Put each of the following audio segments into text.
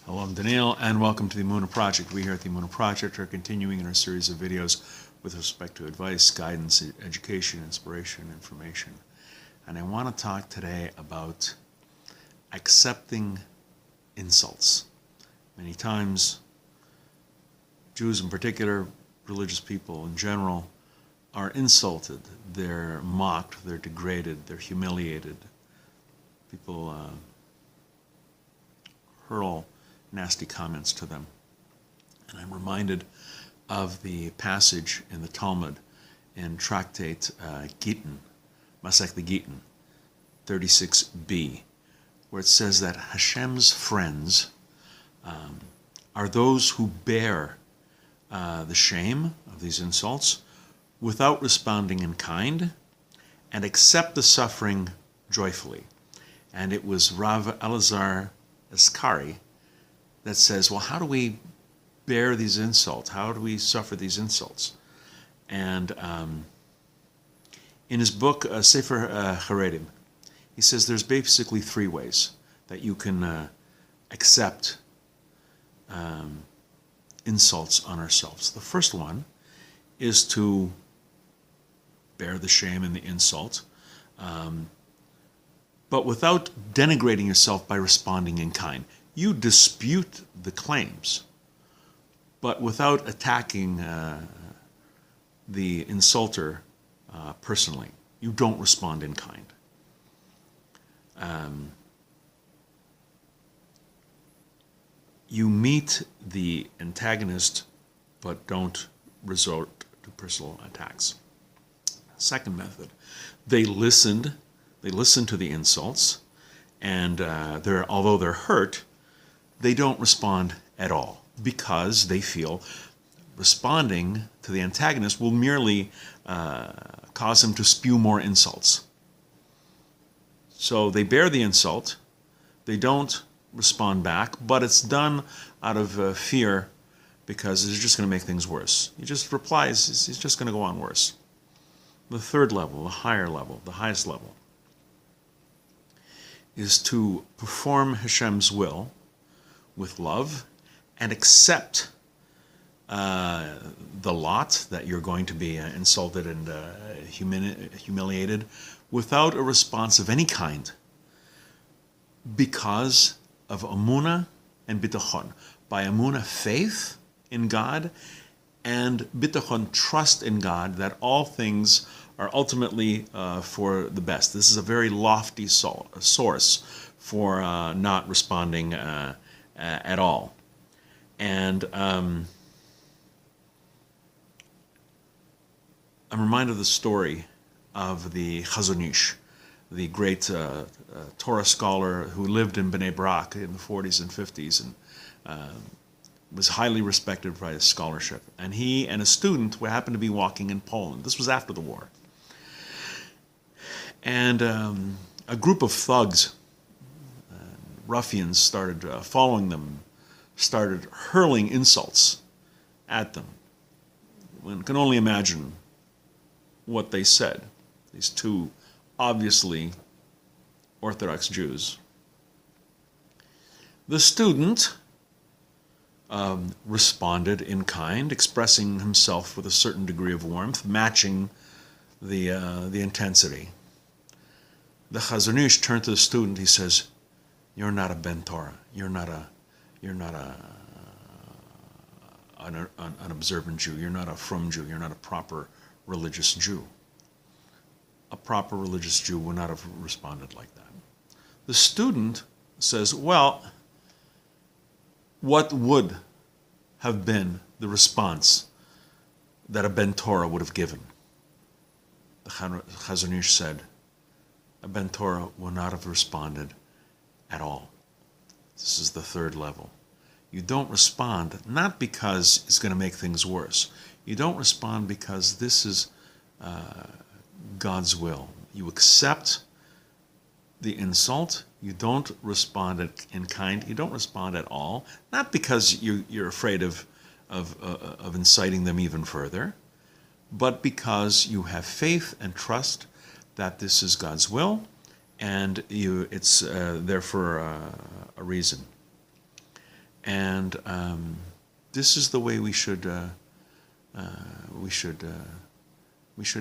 Hello, I'm Daniel, and welcome to the Emunah Project. We here at the Emunah Project are continuing in our series of videos with respect to advice, guidance, education, inspiration, information. And I want to talk today about accepting insults. Many times, Jews in particular, religious people in general, are insulted. They're mocked, they're degraded, they're humiliated. People hurl nasty comments to them. And I'm reminded of the passage in the Talmud in Tractate Gittin, Masechta Gittin, 36b, where it says that Hashem's friends are those who bear the shame of these insults without responding in kind and accept the suffering joyfully. And it was Rav Elazar Ezkari that says, well, how do we bear these insults? How do we suffer these insults? And in his book, Sefer Chareidim, he says there's basically three ways that you can accept insults on ourselves. The first one is to bear the shame and the insult, but without denigrating yourself by responding in kind. You dispute the claims, but without attacking the insulter personally. You don't respond in kind. You meet the antagonist, but don't resort to personal attacks. Second method, they listen to the insults, and although they're hurt, they don't respond at all because they feel responding to the antagonist will merely cause him to spew more insults. So they bear the insult, they don't respond back, but it's done out of fear because it's just going to make things worse. He just replies, it's just going to go on worse. The third level, the higher level, the highest level, is to perform Hashem's will with love and accept the lot that you're going to be insulted and humiliated without a response of any kind because of Emunah and Bitachon. By Emunah, faith in God, and Bitachon, trust in God that all things are ultimately for the best. This is a very lofty source for not responding at all. And I'm reminded of the story of the Chazon Ish, the great Torah scholar who lived in Bnei Noach in the 40s and 50s and was highly respected for his scholarship. And he and a student happened to be walking in Poland. This was after the war. And a group of thugs, ruffians, started following them, started hurling insults at them. One can only imagine what they said. These two obviously Orthodox Jews. The student responded in kind, expressing himself with a certain degree of warmth, matching the intensity. The Chazon Ish turned to the student. He says, "You're not a Ben Torah. You're not an observant Jew. You're not a frum Jew. You're not a proper religious Jew. A proper religious Jew would not have responded like that." The student says, "Well, what would have been the response that a Ben Torah would have given?" The Chazon Ish said, "A Ben Torah would not have responded at all." This is the third level. You don't respond not because it's going to make things worse. You don't respond because this is God's will. You accept the insult. You don't respond in kind. You don't respond at all. Not because you're afraid of inciting them even further, but because you have faith and trust that this is God's will, and it's there for a reason. And this is the way we should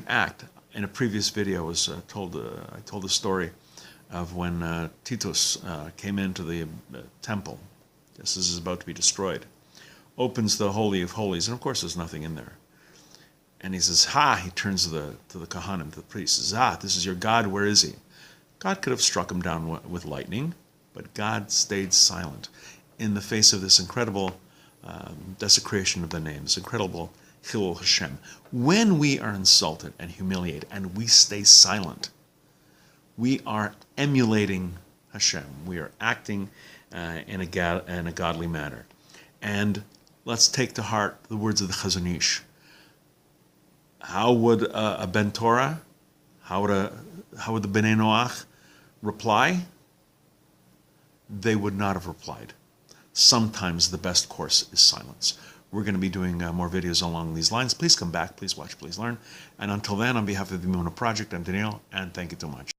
act. In a previous video, I told the story of when Titus came into the temple, just as it's about to be destroyed, opens the Holy of Holies, and of course there's nothing in there. And he says, "Ha!" He turns to the Kohanim, to the priests. He says, "Ah, this is your God. Where is he?" God could have struck him down with lightning, but God stayed silent in the face of this incredible desecration of the name, this incredible Chilul Hashem. When we are insulted and humiliated and we stay silent, we are emulating Hashem. We are acting in a godly manner. And let's take to heart the words of the Chazon Ish. How would a Ben Torah, how would the Bnei Noach reply? They would not have replied. Sometimes the best course is silence. We're going to be doing more videos along these lines. Please come back, please watch, please learn. And until then, on behalf of the Emunah Project, I'm Daniel, and thank you so much.